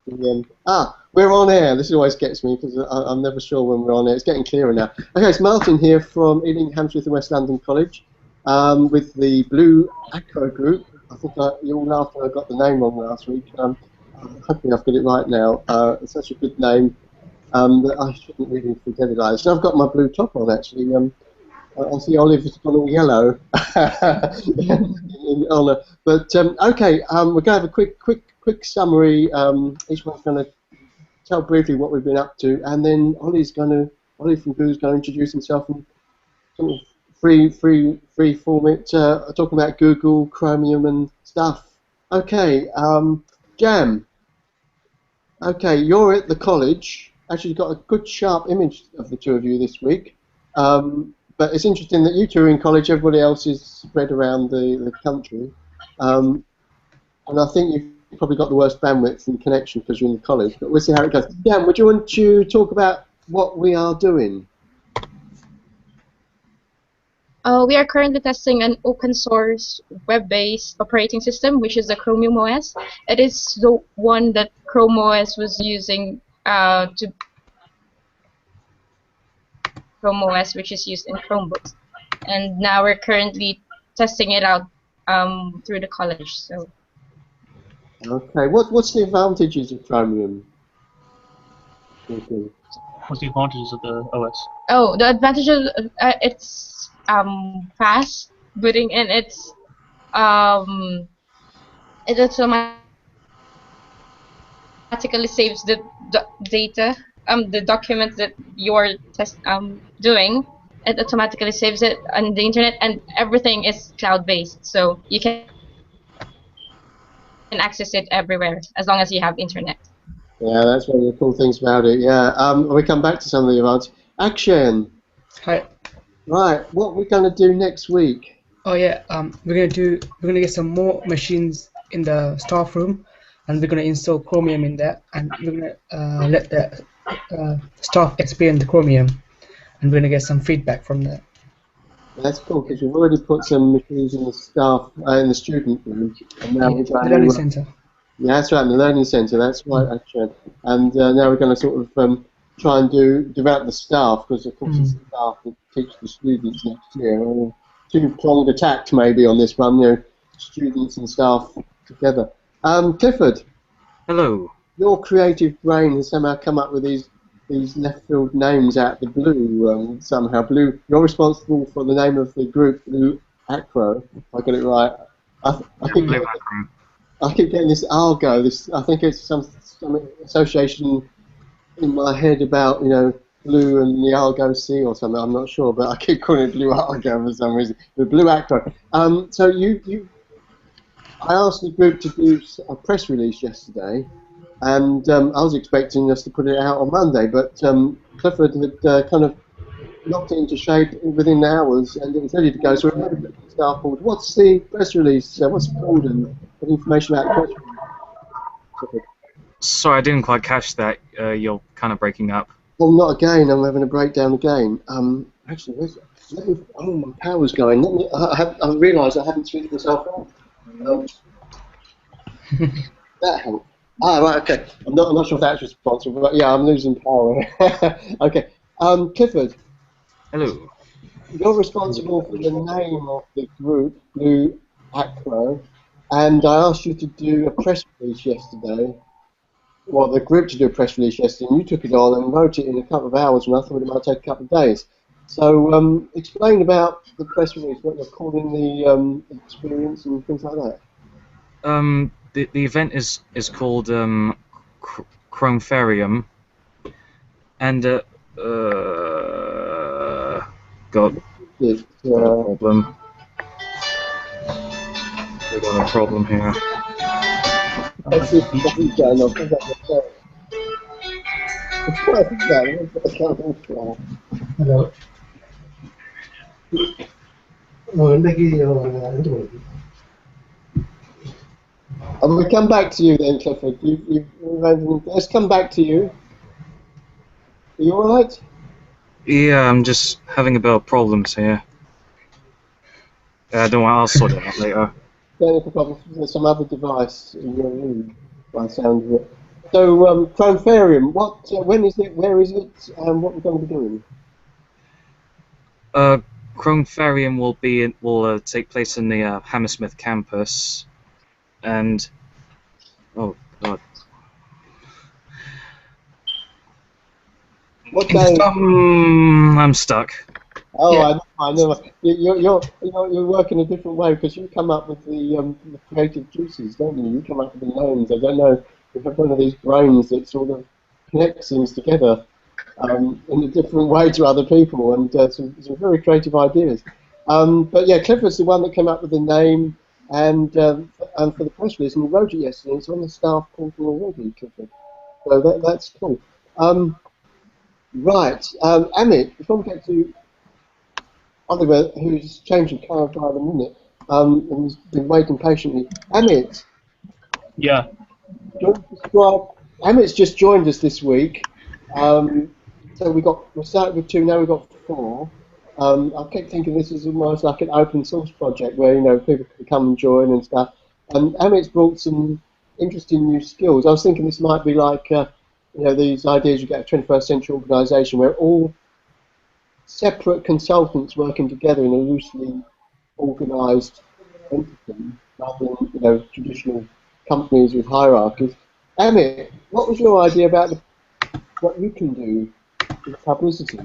We're on air. This always gets me because I'm never sure when we're on air. It's getting clearer now. Okay, it's Martin here from Ealing, Hammersmith and West London College with the Blue Acro Group. I think you all laughed when I got the name wrong last week. Hopefully I've got it right now. It's such a good name that I shouldn't really forget it either. So I've got my blue top on actually. I see Olive has gone all yellow in honour. But okay, we're going to have a quick summary. Each one's going to tell briefly what we've been up to, and then Ollie from Google is going to introduce himself and sort of free form it, talking about Google, Chromium, and stuff. Okay, Jam. Okay, you're at the college. Actually, you've got a good sharp image of the two of you this week. But it's interesting that you two are in college, everybody else is spread around the country. And I think you've probably got the worst bandwidth and connection because you're in the college, but we'll see how it goes. Dan, would you want to talk about what we are doing? We are currently testing an open source web-based operating system, which is the Chromium OS. It is the one that Chrome OS was using Chrome OS, which is used in Chromebooks. And now we're currently testing it out through the college. So. Okay, what's the advantages of Chromium? What's the advantages of the OS? Oh, the advantages, it's fast booting, and it automatically saves the data, the documents that you're doing. It automatically saves it on the internet, and everything is cloud-based, so you can access it everywhere as long as you have internet. Yeah, that's one of the cool things about it. Yeah, we come back to some of the advantages. Action. Hi. Right, what we're going to do next week? Oh yeah, we're gonna get some more machines in the staff room, and we're gonna install Chromium in that, and we're gonna let the staff experience the Chromium, and we're gonna get some feedback from that. That's cool because we've already put some machines in the staff in the student room, and now we're going the learning center. Yeah, that's right, in the learning center. That's right, actually. And now we're going to sort of try and develop the staff, because of course it's the staff that teach the students next year. Two-pronged attack maybe on this one, students and staff together. Clifford. Hello. Your creative brain has somehow come up with these left field names out of the blue somehow. Blue. You're responsible for the name of the group, Blue Acro. If I got it right. I keep getting this Argo. I think it's some association in my head about blue and the Argo Sea or something. I'm not sure, but I keep calling it Blue Argo for some reason. The Blue Acro. So I asked the group to do a press release yesterday. And I was expecting us to put it out on Monday, but Clifford had kind of knocked it into shape within hours, and it was ready to go. So we're ready to start forward. What's the press release? What's it called, and what information about the press release? Clifford. Sorry, I didn't quite catch that. You're kind of breaking up. Well, not again. I'm having a breakdown again. Actually, my power's going. I realised I haven't switched myself on. That helped. Right, okay. I'm not sure if that's responsible, but yeah, I'm losing power. Okay. Clifford. Hello. You're responsible for the name of the group, Blue Acro, and I asked you to do a press release yesterday. Well, the group to do a press release yesterday, and you took it on and wrote it in a couple of hours, and I thought it might take a couple of days. So, explain about the press release, what you're calling the experience and things like that. The event is called Chromefarium, and got a problem. We got a problem here. Hello. We'll come back to you then, Clifford. Let's come back to you. Are you alright? Yeah, I'm just having a bit of problems here. Don't worry, I'll sort it out later. Technical problems with some other device in your room, by the sound of it. So, Chromefarium, what? When is it? Where is it? And what we're going to be doing? Chromefarium will take place in the Hammersmith campus, and oh god, What day? I'm stuck. Oh, Yeah. I know. You're working a different way because you come up with the creative juices, don't you? You come up with the names. I don't know. You have one of these brains that sort of connects things together in a different way to other people, and some very creative ideas. But yeah, Clifford's the one that came up with the name and for the press release, and he wrote it yesterday. It's on the staff portal already, Clifford. So that's cool. Right, Amit, before we get to Oliver, who's changing car by the minute, and has been waiting patiently. Amit, Yeah. do you want to describe? Amit's just joined us this week. So we started with 2, now we've got 4. I kept thinking this is almost like an open source project where people can come and join and stuff. And Amit's brought some interesting new skills. I was thinking this might be like these ideas you get a 21st century organisation where all separate consultants working together in a loosely organised entity rather than traditional companies with hierarchies. Amit, what was your idea about what you can do with publicity?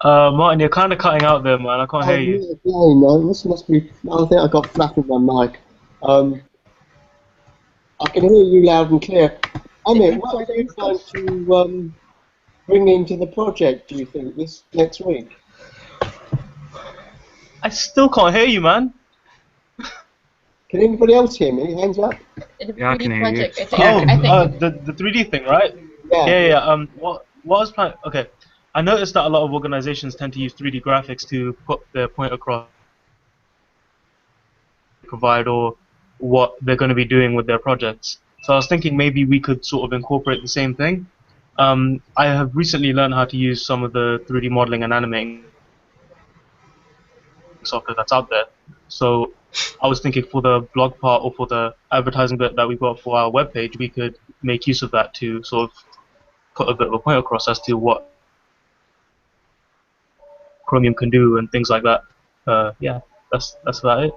Martin, you're kind of cutting out there, man. I can't hear you. Again, man. This must be. I think I got flat with my mic. I can hear you loud and clear. Amit, what are you going to bring into the project, do you think, this next week? I still can't hear you, man. Can anybody else hear me? Hands up. Yeah, I can hear you. project, I think. The 3D thing, right? Yeah. Yeah. What I was planning? Okay, I noticed that a lot of organizations tend to use 3D graphics to put their point across, provide or what they're going to be doing with their projects. So I was thinking maybe we could sort of incorporate the same thing. I have recently learned how to use some of the 3D modeling and animating software that's out there. So I was thinking for the blog part or for the advertising bit that we've got for our webpage, we could make use of that to sort of put a bit of a point across as to what Chromium can do and things like that. Yeah, that's about it.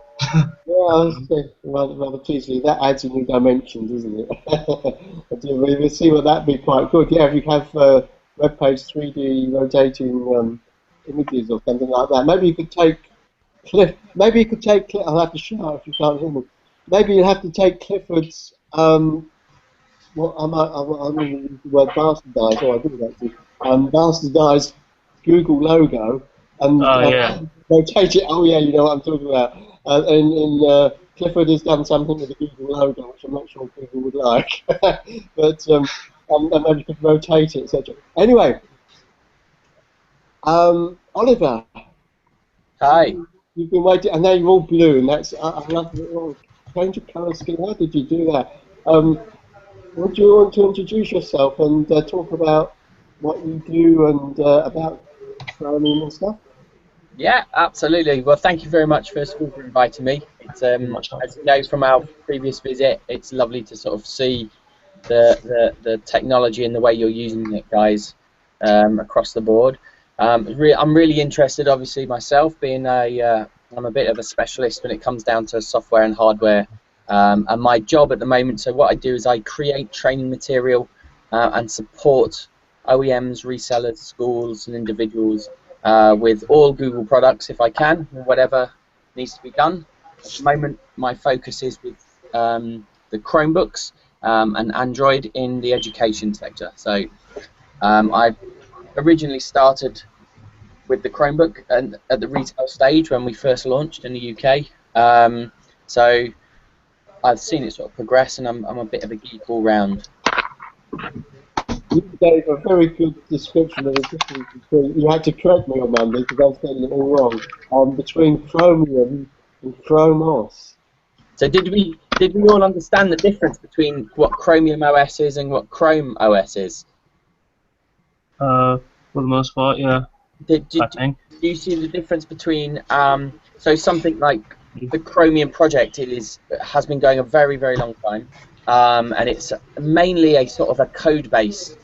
Yeah, I was saying, rather cheesily, that adds a new dimensions, isn't it? We'll see what that'd be quite good. Yeah, if you have webpage 3D rotating images or something like that. Maybe you could take Cliff. Maybe you could take. I'll have to shout if you can't hear me. Maybe you'll have to take Clifford's. Well, I'm going to use the word bastardise. Oh, I do actually. Bastardise Google logo and Yeah. rotate it. Oh yeah, you know what I'm talking about. Clifford has done something with the Google logo, which I'm not sure people would like, but and maybe you could rotate it, etc. Anyway, Oliver. Hi. You've been waiting, and now you're all blue, and that's I love it. Oh, change of colour scheme. How did you do that? Would you want to introduce yourself and talk about what you do and about Chromium and stuff? Yeah, absolutely. Well, thank you very much, first of all, for inviting me. It's, as you know from our previous visit, it's lovely to sort of see the technology and the way you're using it, guys, across the board. I'm really interested, obviously, myself, being I'm a bit of a specialist when it comes down to software and hardware. And my job at the moment, so what I do is I create training material and support OEMs, resellers, schools and individuals with all Google products if I can, whatever needs to be done. At the moment my focus is with the Chromebooks and Android in the education sector. So I originally started with the Chromebook and at the retail stage when we first launched in the UK. So I've seen it sort of progress, and I'm a bit of a geek all round. You gave a very good description of the difference between. You had to correct me on Monday because I was getting it all wrong. Between Chromium and ChromeOS. So did we all understand the difference between what Chromium OS is and what Chrome OS is? For the most part, yeah. Do you see the difference between so something like the Chromium project has been going a very, very long time, and it's mainly a sort of a code base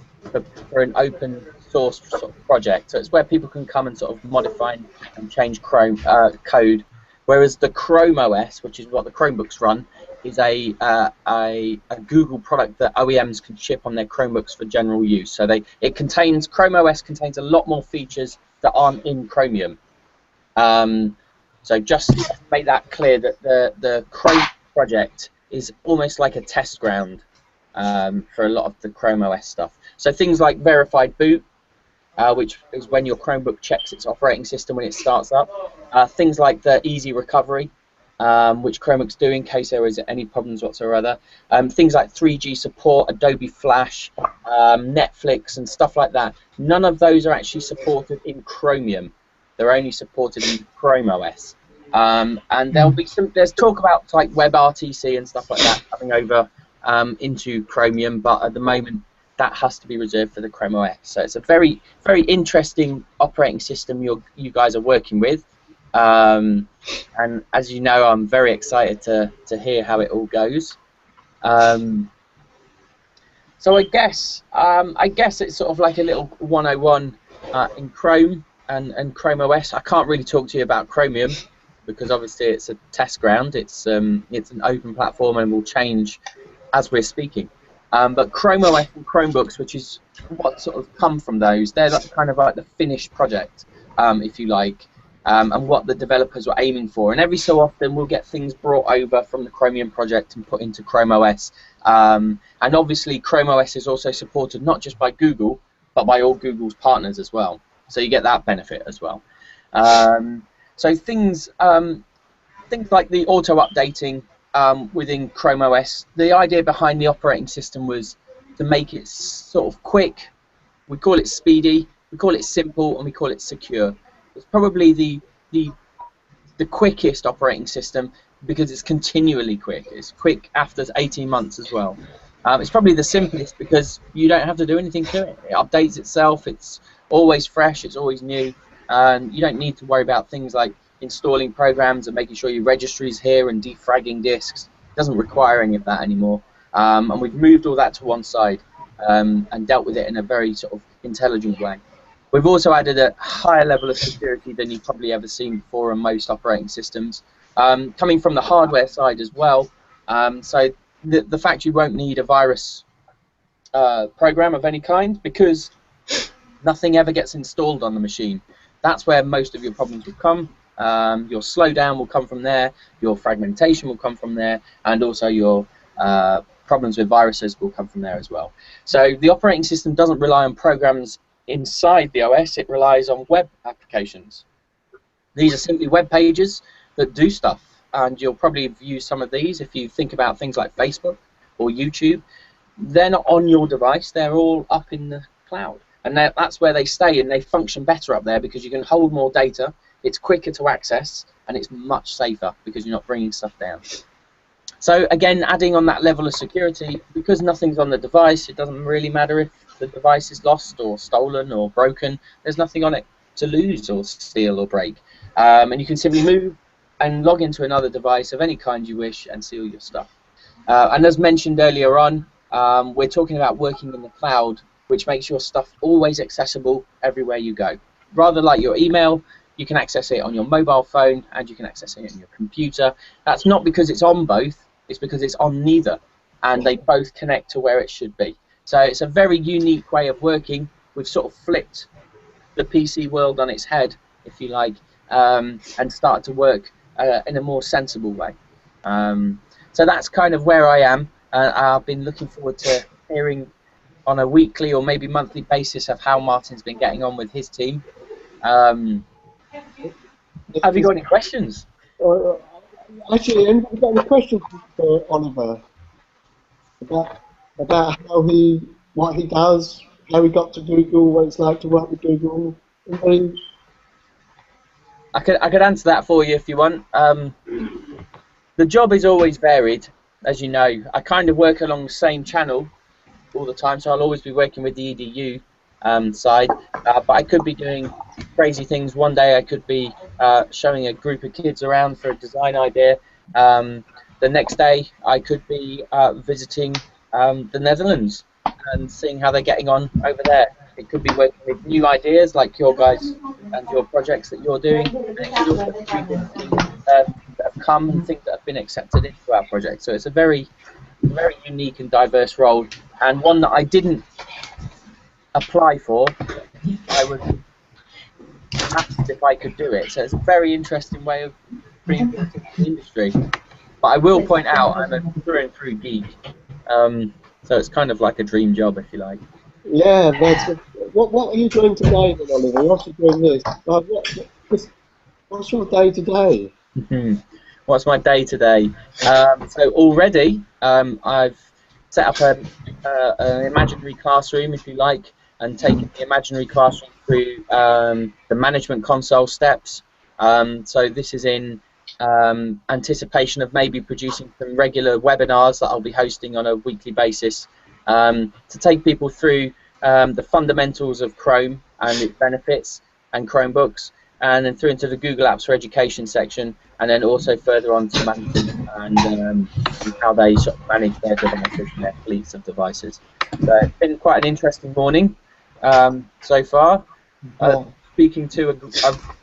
for an open source sort of project. So it's where people can come and sort of modify and change Chrome code. Whereas the ChromeOS, which is what the Chromebooks run, is a Google product that OEMs can ship on their Chromebooks for general use. So ChromeOS contains a lot more features that aren't in Chromium. So just to make that clear, that the Chrome project is almost like a test ground for a lot of the ChromeOS stuff. So things like verified boot, which is when your Chromebook checks its operating system when it starts up. Things like the easy recovery, which Chromebooks do in case there is any problems whatsoever. Things like 3G support, Adobe Flash, Netflix, and stuff like that. None of those are actually supported in Chromium. They're only supported in ChromeOS. And there's talk about like WebRTC and stuff like that coming over into Chromium, but at the moment that has to be reserved for the ChromeOS. So it's a very, very interesting operating system you guys are working with. And as you know, I'm very excited to hear how it all goes. So I guess it's sort of like a little 101 in Chrome and ChromeOS. I can't really talk to you about Chromium because obviously it's a test ground. It's an open platform and will change as we're speaking. But ChromeOS and Chromebooks, which is what sort of come from those, they're kind of like the finished project, if you like, and what the developers were aiming for. And every so often we'll get things brought over from the Chromium project and put into ChromeOS. And obviously ChromeOS is also supported not just by Google, but by all Google's partners as well. So you get that benefit as well. So things like the auto-updating within ChromeOS, the idea behind the operating system was to make it sort of quick. We call it speedy, we call it simple, and we call it secure. It's probably the quickest operating system because it's continually quick. It's quick after 18 months as well. It's probably the simplest because you don't have to do anything to it. It updates itself. It's always fresh. It's always new. And you don't need to worry about things like installing programs and making sure your registry is here and defragging disks. It doesn't require any of that anymore. And we've moved all that to one side and dealt with it in a very sort of intelligent way. We've also added a higher level of security than you've probably ever seen before on most operating systems, coming from the hardware side as well. So the fact you won't need a virus program of any kind because nothing ever gets installed on the machine. That's where most of your problems will come. Your slowdown will come from there, your fragmentation will come from there, and also your problems with viruses will come from there as well. So the operating system doesn't rely on programs inside the OS, it relies on web applications. These are simply web pages that do stuff, and you'll probably view some of these if you think about things like Facebook or YouTube. They're not on your device, they're all up in the cloud. And that's where they stay, and they function better up there because you can hold more data, it's quicker to access, and it's much safer because you're not bringing stuff down. So again, adding on that level of security, because nothing's on the device, it doesn't really matter if the device is lost or stolen or broken. There's nothing on it to lose or steal or break. And you can simply move and log into another device of any kind you wish and see all your stuff. And as mentioned earlier on, we're talking about working in the cloud, which makes your stuff always accessible everywhere you go. Rather like your email, you can access it on your mobile phone and you can access it on your computer. That's not because it's on both, it's because it's on neither, and they both connect to where it should be. So it's a very unique way of working. We've sort of flipped the PC world on its head, if you like, and started to work in a more sensible way. So that's kind of where I am. I've been looking forward to hearing on a weekly or maybe monthly basis of how Martin's been getting on with his team. Have you got any questions? Actually, anybody got any questions for Oliver about what he does, how he got to Google, what it's like to work with Google? Anybody? I could answer that for you if you want. The job is always varied, as you know. I kind of work along the same channel all the time, so I'll always be working with the EDU side, but I could be doing crazy things. One day I could be showing a group of kids around for a design idea. the next day I could be visiting the Netherlands and seeing how they're getting on over there. It could be working with new ideas like your guys and your projects that you're doing. And it could also be revisiting things that have come and things that have been accepted into our project. So it's a very unique and diverse role, and one that I didn't apply for. I was asked if I could do it. So it's a very interesting way of reinventing the industry. But I will point out I'm a through and through geek. So it's kind of like a dream job, if you like. Yeah, that's it. What are you doing today, then, Oliver? You're also doing this. What's your day today? What's my day today? So already I've set up an imaginary classroom, if you like, and taken the imaginary classroom through the management console steps. So this is in anticipation of maybe producing some regular webinars that I'll be hosting on a weekly basis to take people through the fundamentals of Chrome and its benefits and Chromebooks, and then through into the Google Apps for Education section, and then also further on to management and how they sort of manage their devices and their fleets of devices. So it's been quite an interesting morning so far. Speaking to a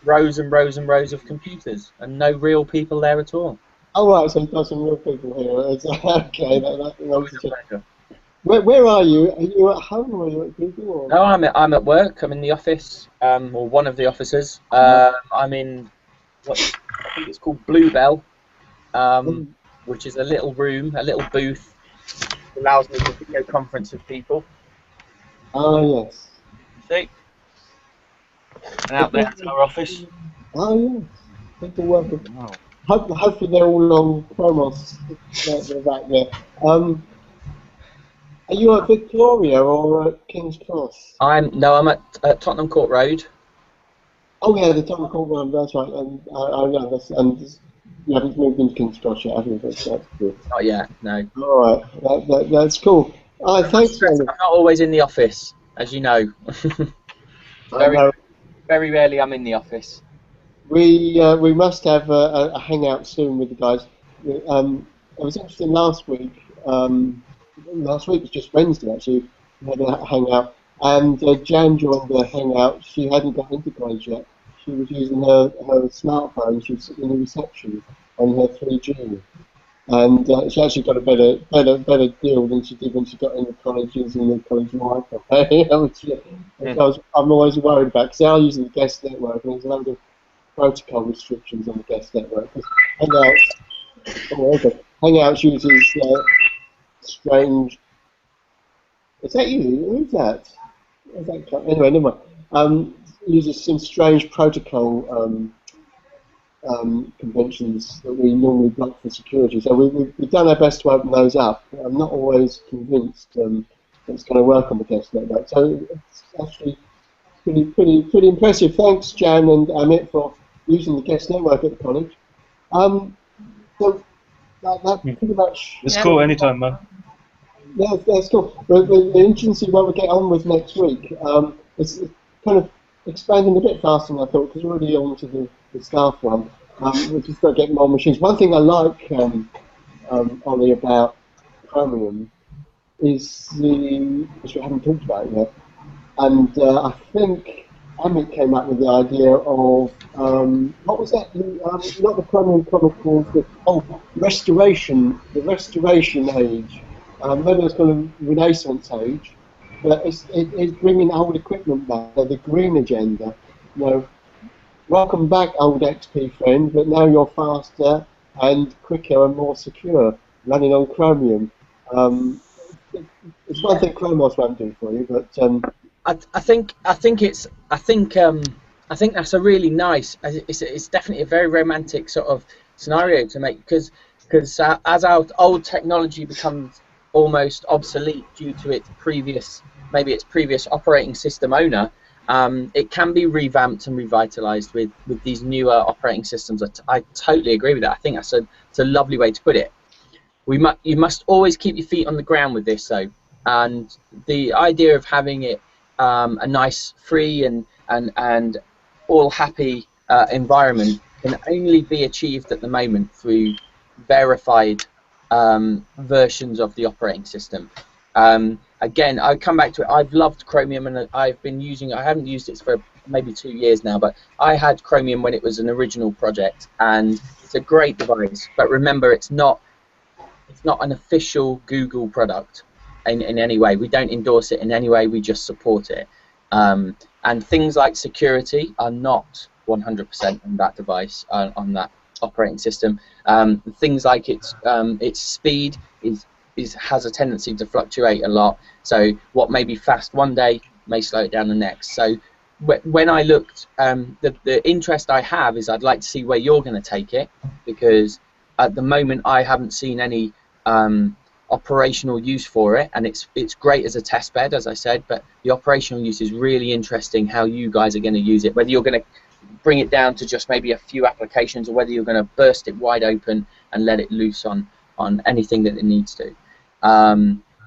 rows and rows and rows of computers, and no real people there at all. Oh, right, so you've got some real people here. It's, okay, Always a pleasure. Where are you? Are you at home or are you at Google? Or? No, I'm at work. I'm in the office, or one of the offices. I'm in what I think it's called Bluebell, which is a little room, a little booth, that allows me to video conference with people. Oh, yes. See? And out there is our office. Oh, yes. People working. Wow. Hopefully they're all on ChromeOS. They're back there. Are you at Victoria or at King's Cross? I'm at Tottenham Court Road. Oh yeah, the Tottenham Court Road. That's right. And I know that's you haven't moved into King's Cross yet, have you? That's good. Not yet, no. All right, that's cool. Thanks. I'm not always in the office, as you know. Very rarely I'm in the office. We must have a hangout soon with the guys. It was interesting last week. Last week was just Wednesday actually. We had a hangout, and Jan joined the hangout. She hadn't got into college yet. She was using her smartphone. She was sitting in the reception on her 3G, and she actually got a better deal than she did when she got into college using the college Wi-Fi. I'm always worried about because they are using the guest network, and there's a load of protocol restrictions on the guest network. Hangouts uses strange. Is that you? Who's that? Anyway, never mind. Uses some strange protocol conventions that we normally block for security. So we've done our best to open those up. I'm not always convinced it's going to work on the guest network. So it's actually pretty impressive. Thanks, Jan and Amit, for using the guest network at the college. So that pretty much. It's cool anytime, man. Yeah, that's cool. We're interested to see what we get on with next week. It's kind of expanding a bit faster than I thought because we're already on to the staff one. We've just got to get more machines. One thing I like, Ollie, about Chromium is which we haven't talked about yet, and I think Amit came up with the idea of, what was that? Not the Chromium Chronicles, the restoration, the restoration age. Maybe it's called a Renaissance age, but it's bringing old equipment back, the green agenda. You know, welcome back, old XP friend, but now you're faster and quicker and more secure, running on Chromium. It's one thing ChromeOS won't do for you, but I think that's a really nice. It's definitely a very romantic sort of scenario to make because as our old technology becomes almost obsolete due to its previous operating system owner, it can be revamped and revitalized with these newer operating systems. I totally agree with that. I think it's a lovely way to put it. You must always keep your feet on the ground with this, though, and the idea of having it a nice, free and all happy environment can only be achieved at the moment through verified versions of the operating system. Again, I come back to it. I've loved Chromium, and I've been using it. I haven't used it for maybe 2 years now, but I had Chromium when it was an original project, and it's a great device. But remember, it's not an official Google product in any way. We don't endorse it in any way. We just support it. And things like security are not 100% on that device, on that operating system. Things like its speed has a tendency to fluctuate a lot. So what may be fast one day may slow it down the next. So when I looked, the interest I have is I'd like to see where you're going to take it, because at the moment I haven't seen any operational use for it, and it's great as a test bed, as I said, but the operational use is really interesting, how you guys are going to use it, whether you're going to bring it down to just maybe a few applications, or whether you're going to burst it wide open and let it loose on anything that it needs to.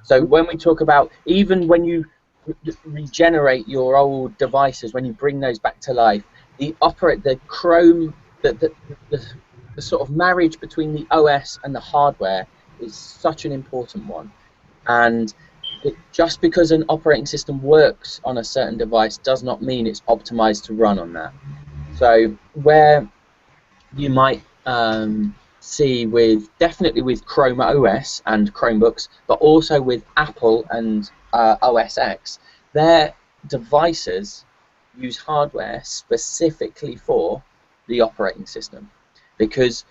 So when we talk about, even when you regenerate your old devices, when you bring those back to life, the Chrome, the sort of marriage between the OS and the hardware is such an important one. And just because an operating system works on a certain device does not mean it's optimized to run on that. So where you might see definitely with ChromeOS and Chromebooks, but also with Apple and OS X, their devices use hardware specifically for the operating system, because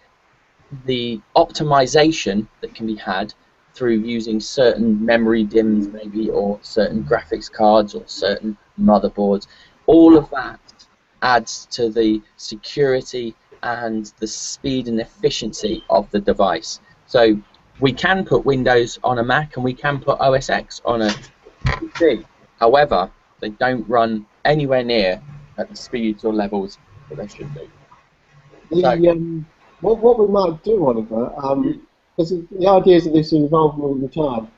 the optimization that can be had through using certain memory DIMMs maybe, or certain graphics cards, or certain motherboards, all of that adds to the security and the speed and efficiency of the device. So we can put Windows on a Mac, and we can put OS X on a PC. However, they don't run anywhere near at the speeds or levels that they should do. What we might do, Oliver, because the ideas of this evolve all the time,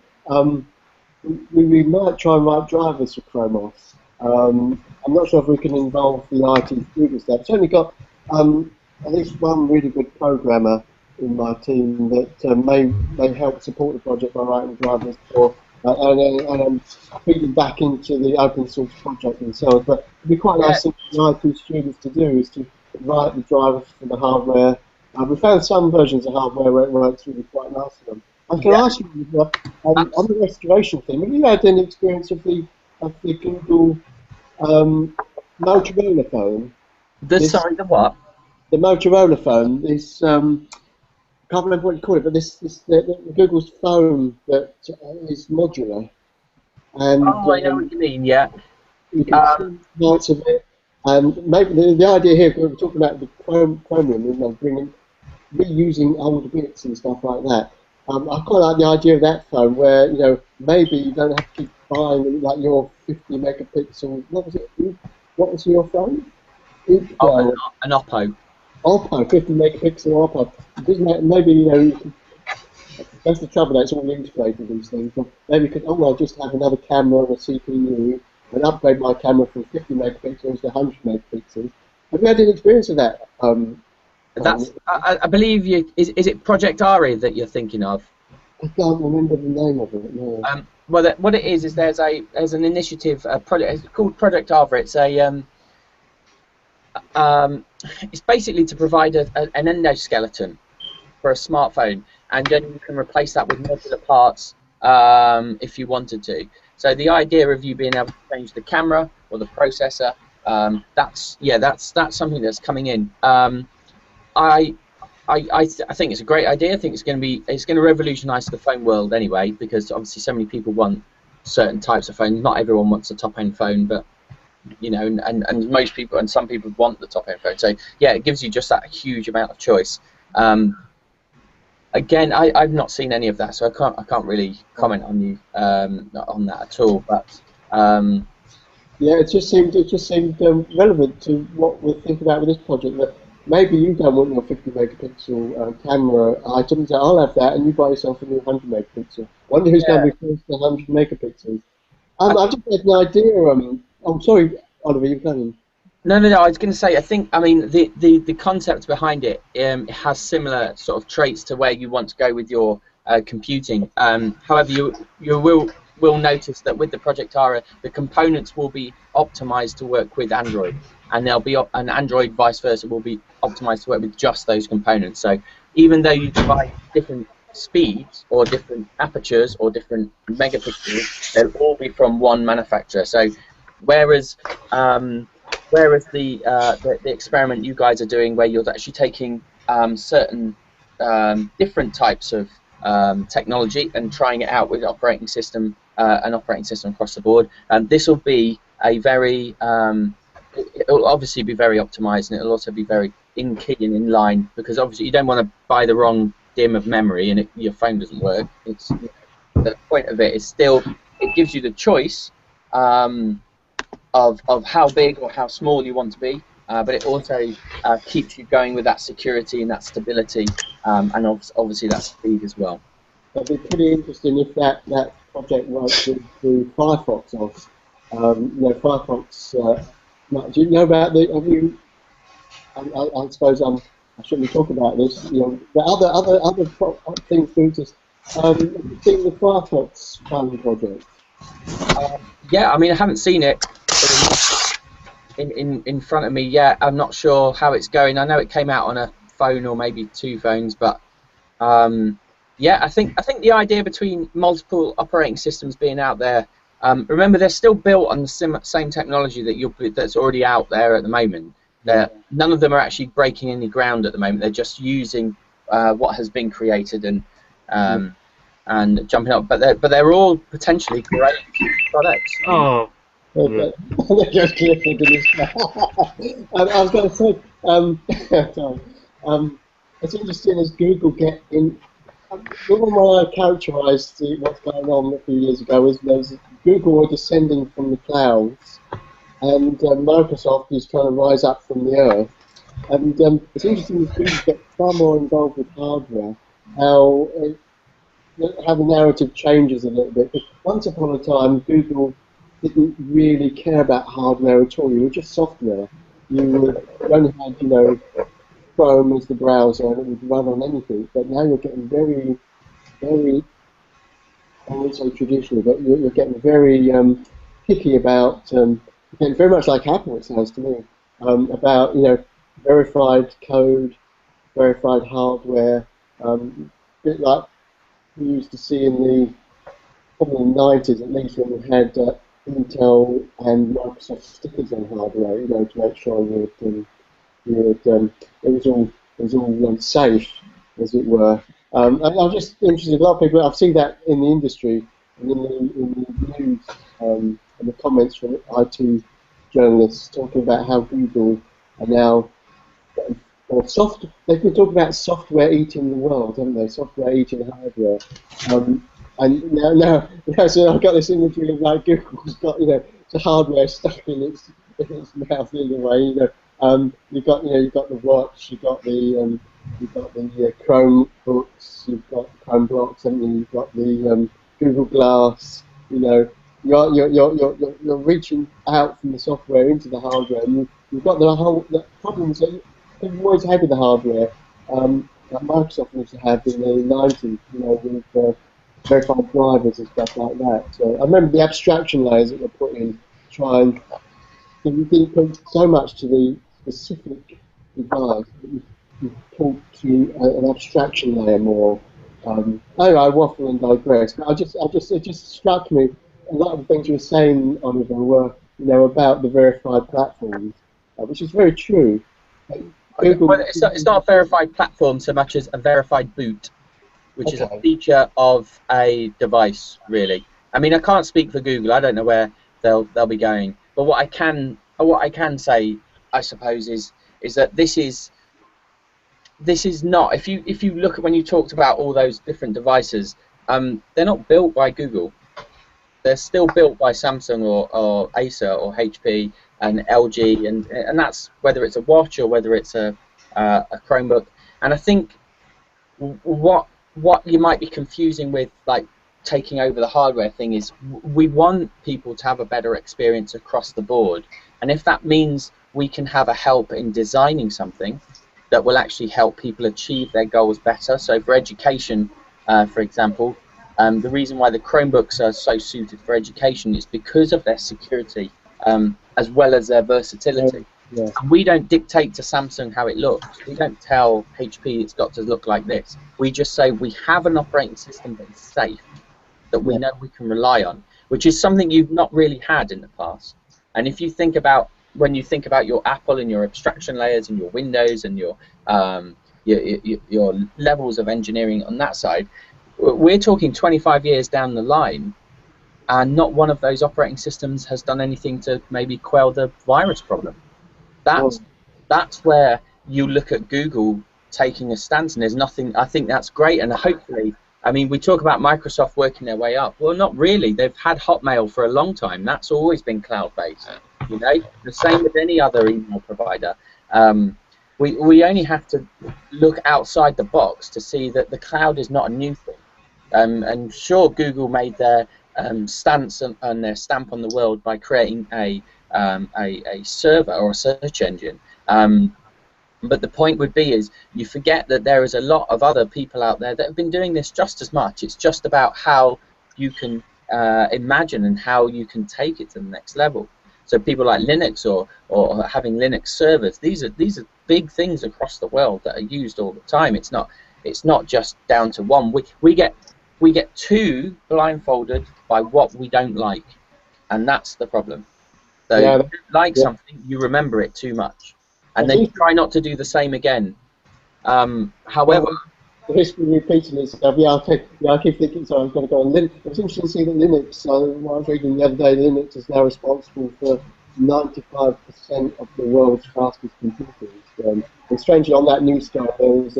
we might try and write drivers for ChromeOS. I'm not sure if we can involve the IT students there. I've certainly got at least one really good programmer in my team that may help support the project by writing drivers for and feeding back into the open source project themselves. But it'd be quite nice thing for the IT students to do is to write the drivers for the hardware. We found some versions of hardware where it works really quite nicely. I can ask you, on the restoration thing, have you had any experience of the Google Motorola phone? Sorry, the what? The Motorola phone is, I can't remember what you call it, but Google's phone that is modular. And, I know what you mean, yeah. You can see parts of it. And maybe the idea here, we're talking about the Chromium, reusing old bits and stuff like that. I quite like the idea of that phone, where maybe you don't have to keep buying like your 50 megapixel. What was it? What was your phone? An Oppo. Oppo, 50 megapixel Oppo. Maybe that's the trouble. That's all integrated, these things. Maybe you could I'll just have another camera and a CPU and upgrade my camera from 50 megapixels to 100 megapixels. Have you had any experience of that? I believe is it Project Ari that you're thinking of? I can't remember the name of it. No. Well, what it is there's an initiative, project. It's called Project Ari. It's it's basically to provide an endoskeleton for a smartphone, and then you can replace that with modular parts if you wanted to. So the idea of you being able to change the camera or the processor, that's something that's coming in. I think it's a great idea. I think it's going to revolutionise the phone world anyway, because obviously so many people want certain types of phones. Not everyone wants a top-end phone, but and most people and some people want the top-end phone. So yeah, it gives you just that huge amount of choice. Again, I've not seen any of that, so I can't really comment on you on that at all. But yeah, it just seemed relevant to what we're thinking about with this project. That maybe you don't want your 50 megapixel camera item, so I'll have that, and you buy yourself a new 100 megapixel. Wonder who's going to be first to 100 megapixels. I just had an idea. Oh, sorry, Oliver, you've done. No, no, no. I was going to say, I mean, the concept behind it, it has similar sort of traits to where you want to go with your computing. However, you will notice that with the Project Ara, the components will be optimized to work with Android, and they'll be and Android vice versa will be optimized to work with just those components. So even though you provide different speeds or different apertures or different megapixels, they'll all be from one manufacturer. So whereas the experiment you guys are doing, where you're actually taking certain different types of technology and trying it out with an operating system across the board, this will be a very it'll obviously be very optimized, and it'll also be very in key and in line, because obviously you don't want to buy the wrong DIMM of memory and your phone doesn't work. It's the point of it is still it gives you the choice. Of how big or how small you want to be, but it also keeps you going with that security and that stability, and obviously that speed as well. It'd be pretty interesting if that project works with Firefox OS. Firefox. Do you know about the? Have you? I suppose I shouldn't be talking about this. The other things do just. Have you seen the Firefox phone project? Yeah, I mean, I haven't seen it in front of me yet. I'm not sure how it's going. I know it came out on a phone or maybe two phones, but yeah, I think the idea between multiple operating systems being out there. Remember, they're still built on the same technology that's already out there at the moment. None of them are actually breaking any ground at the moment. They're just using what has been created and jumping up. But they're all potentially great products. Oh. Okay. Just click into this. I was going to say, sorry. It's interesting as Google get in. The way I characterised what's going on a few years ago is Google were descending from the clouds, and Microsoft is trying to rise up from the earth. And it's interesting as Google get far more involved with hardware, how the narrative changes a little bit. But once upon a time, Google didn't really care about hardware at all. You were just software. You only had, Chrome as the browser, and it would run on anything. But now you're getting very, very, I wouldn't say traditional, but you're getting very picky about, getting very much like Apple, it sounds to me, about, verified code, verified hardware, a bit like we used to see probably in the 90s at least, when we had Intel and Microsoft stickers on hardware, to make sure it was all safe, as it were. And I'm just interested. A lot of people, I've seen that in the industry and in the news, and the comments from IT journalists talking about how Google are now. They've been talking about software eating the world, haven't they? Software eating hardware. And now, so I've got this imagery of like Google's got, the hardware stuck in its mouth in a way. You've got the watch, you've got the Chrome books, you've got Chrome blocks, and you've got the Google Glass. You're reaching out from the software into the hardware, and you've got the problems that you've always had with the hardware, that Microsoft used to have in the 90s, with verified drivers and stuff like that. So I remember the abstraction layers that were put in to try and you didn't put so much to the specific device, but you talk to an abstraction layer more. Anyway, I waffle and digress. But it just struck me. A lot of the things you were saying, Oliver, were about the verified platforms, which is very true. Google, well, it's not a verified platform so much as a verified boot, which is a feature of a device, really. I mean, I can't speak for Google. I don't know where they'll be going. But what I can say, I suppose, is that this is not. If you look at when you talked about all those different devices, they're not built by Google. They're still built by Samsung or Acer or HP and LG, and that's whether it's a watch or whether it's a Chromebook. And I think what you might be confusing with like taking over the hardware thing is we want people to have a better experience across the board, and if that means we can have a help in designing something that will actually help people achieve their goals better. So for education, for example, the reason why the Chromebooks are so suited for education is because of their security, as well as their versatility. Yeah. And we don't dictate to Samsung how it looks. We don't tell HP it's got to look like this. We just say we have an operating system that is safe, that we know we can rely on, which is something you've not really had in the past. And if you think about, when you think about your Apple and your abstraction layers and your Windows and your levels of engineering on that side, we're talking 25 years down the line, and not one of those operating systems has done anything to maybe quell the virus problem. That's where you look at Google taking a stance, and there's nothing. I think that's great, and hopefully, I mean, we talk about Microsoft working their way up. Well, not really. They've had Hotmail for a long time. That's always been cloud-based. You know, the same with any other email provider. We only have to look outside the box to see that the cloud is not a new thing. And sure, Google made their stance and their stamp on the world by creating a server or a search engine. But the point would be is you forget that there is a lot of other people out there that have been doing this just as much. It's just about how you can imagine and how you can take it to the next level. So people like Linux or having Linux servers, these are big things across the world that are used all the time. It's not just down to one. We get too blindfolded by what we don't like, and that's the problem. So if you don't like something, you remember it too much, and then you try not to do the same again. However, the history repeating itself. I keep thinking. So I'm going to go on Linux. It was interesting to see that Linux. So what I was reading the other day, Linux is now responsible for 95% of the world's fastest computers. And strangely, on that news story, there was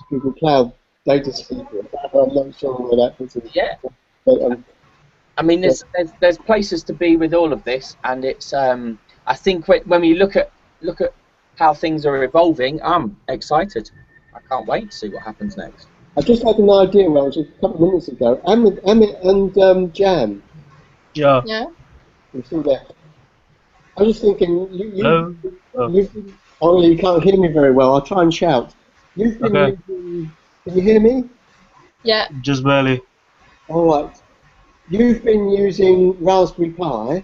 Google Cloud data secret. I'm not sure where that fits in. Yeah. But, I mean, there's places to be with all of this, and it's I think when we look at how things are evolving, I'm excited. I can't wait to see what happens next. I just had an idea, Rose, a couple of minutes ago. Amit and Jan. Yeah. Yeah. You're still there. I was just thinking, Hello? you've been, oh, you can't hear me very well. I'll try and shout. You've been Okay. using, can you hear me? Yeah. Just barely. All right. You've been using Raspberry Pi.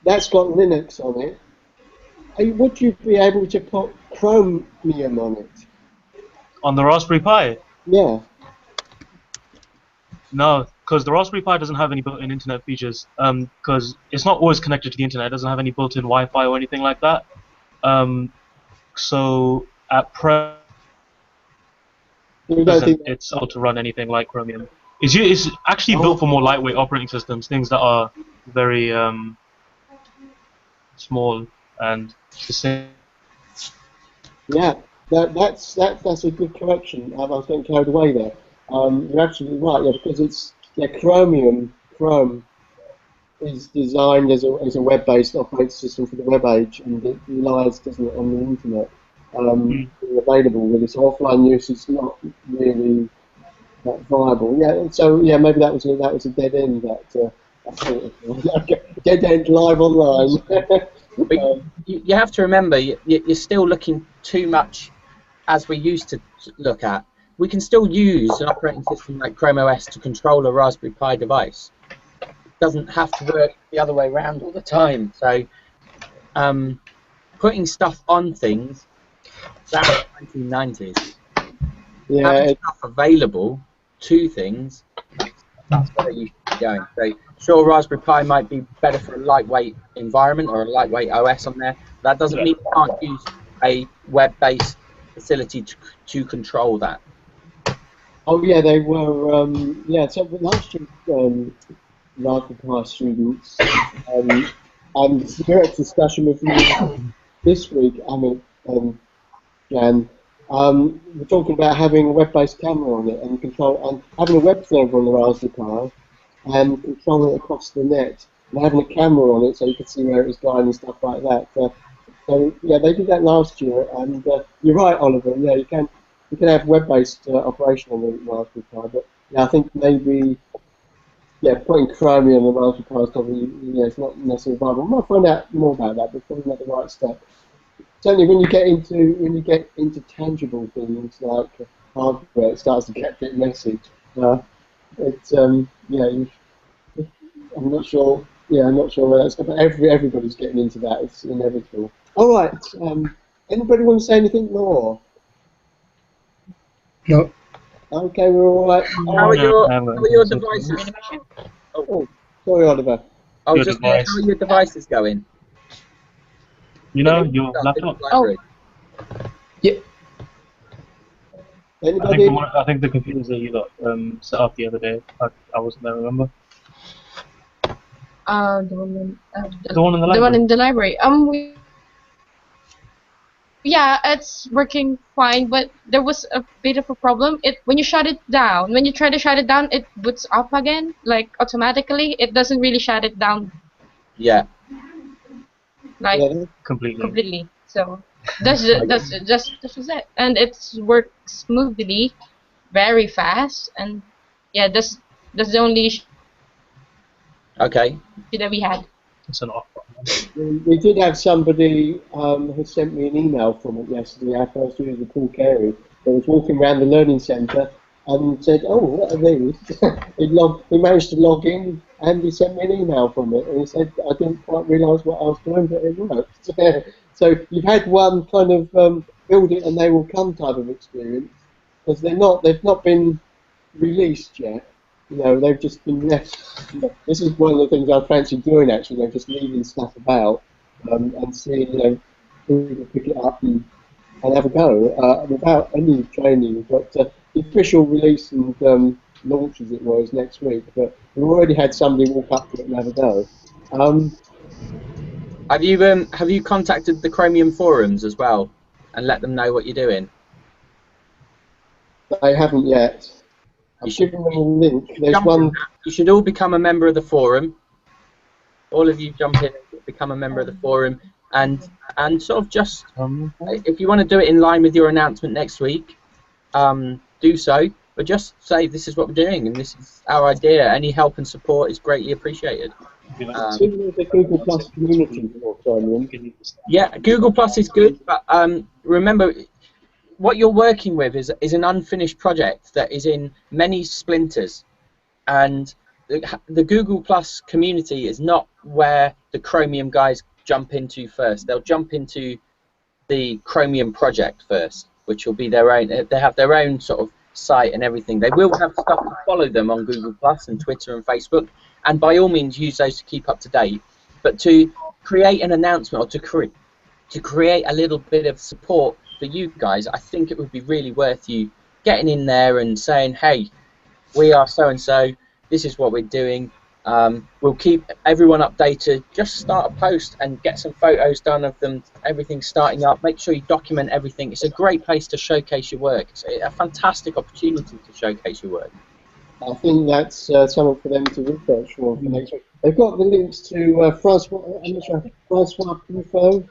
That's got Linux on it. Would you be able to put Chromium on it? On the Raspberry Pi? Yeah. No, because the Raspberry Pi doesn't have any built-in internet features. Because it's not always connected to the internet. It doesn't have any built-in Wi-Fi or anything like that. So at present, it's able to run anything like Chromium. It's actually built for more lightweight operating systems, things that are very small and the same. Yeah, that's a good correction. I was getting carried away there. You're absolutely right. Yeah, because Chrome is designed as a web-based operating system for the web age, and it relies, doesn't it, on the internet being available. With its offline use, it's not really that viable. Yeah, so yeah, maybe that was a dead end. Dead end live online. But you have to remember, you're still looking too much as we used to look at. We can still use an operating system like ChromeOS to control a Raspberry Pi device. It doesn't have to work the other way around all the time. So putting stuff on things, that's the 1990s. Yeah, having stuff available to things, that's where you should be going. So sure, Raspberry Pi might be better for a lightweight environment or a lightweight OS on there. That doesn't mean you can't use a web-based facility to control that. Oh yeah, they were. Yeah, so last year, Raspberry Pi students, and the direct discussion with me this week, Amit and Jan, we're talking about having a web-based camera on it and having a web server on the Raspberry Pi and controlling it across the net and having a camera on it so you can see where it's going and stuff like that. So yeah, they did that last year, and you're right, Oliver. Yeah, you can have web-based operation on the Raspberry Pi, but yeah, I think maybe yeah, putting Chromium and multipass probably, yeah, it's not necessarily viable. I might find out more about that, but probably not the right step. Certainly, when you get into tangible things like hardware, it starts to get a bit messy. It's yeah, I'm not sure. Yeah, I'm not sure where that's. But everybody's getting into that. It's inevitable. All right. Anybody want to say anything more? No. Okay, we're all right. How are your devices? Oh, sorry, Oliver. I was Your just saying, how are your devices going? You know, your laptop. Library. Yeah. Anybody? I think the computers that you got set up the other day. I wasn't there. Remember? The one in the library. The one in the library. Yeah, it's working fine, but there was a bit of a problem. When you shut it down, when you try to shut it down, it boots up again, like automatically. It doesn't really shut it down. Yeah. Like completely. So that's just it, and it's works smoothly, very fast, and yeah, that's the only issue Okay. that we had. It's an off. We did have somebody who sent me an email from it yesterday. Our first user, Paul Carey, that was walking around the learning centre and said, "Oh, what are these?" he managed to log in and he sent me an email from it. And he said, "I didn't quite realise what I was doing, but it worked." So you've had one kind of build it and they will come type of experience, because they've not been released yet. You know, they've just been left. This is one of the things I fancy doing, actually. They're just leaving stuff about and seeing, who can pick it up and have a go without any training. But the official release and launch, as it were, is next week. But we've already had somebody walk up to it and have a go. Have you contacted the Chromium forums as well and let them know what you're doing? I haven't yet. I've given them a link. There's one. You should all become a member of the forum. All of you jump in and become a member of the forum, and sort of just, if you want to do it in line with your announcement next week, do so. But just say, this is what we're doing and this is our idea. Any help and support is greatly appreciated. The Google Plus community for Chromium. Yeah, Google Plus is good, but remember, what you're working with is an unfinished project that is in many splinters, and the Google Plus community is not where the Chromium guys jump into first. They'll jump into the Chromium project first, which will be their own. They have their own sort of site and everything. They will have stuff to follow them on Google Plus and Twitter and Facebook, and by all means use those to keep up to date. But to create an announcement, or to create a little bit of support for you guys, I think it would be really worth you getting in there and saying, hey, we are so and so, this is what we're doing, we'll keep everyone updated. Just start a post and get some photos done of them, everything starting up. Make sure you document everything. It's a great place to showcase your work. It's a fantastic opportunity to showcase your work. I think that's something for them to research for next week. They've got the links to Francois Pufo.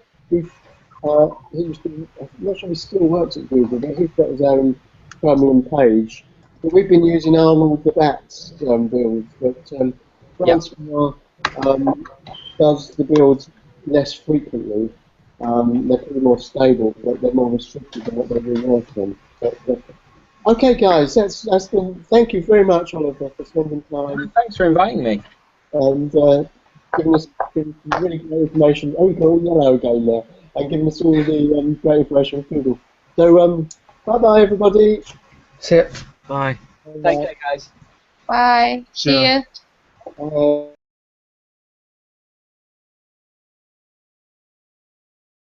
I'm not sure he still works at Google, but he's got his own Chromium page. But we've been using Arnold the Bat's builds, but Francois does the builds less frequently. They're pretty more stable, but they're more restricted than what they've been working on. Okay, guys, that's been. Thank you very much, Oliver, for spending time. Thanks for inviting me. And giving us really great information. Oh, we've got all yellow again there, and giving us all the great information from Google. So, bye-bye, everybody. See ya. Bye. Take care, guys. Bye. See ya.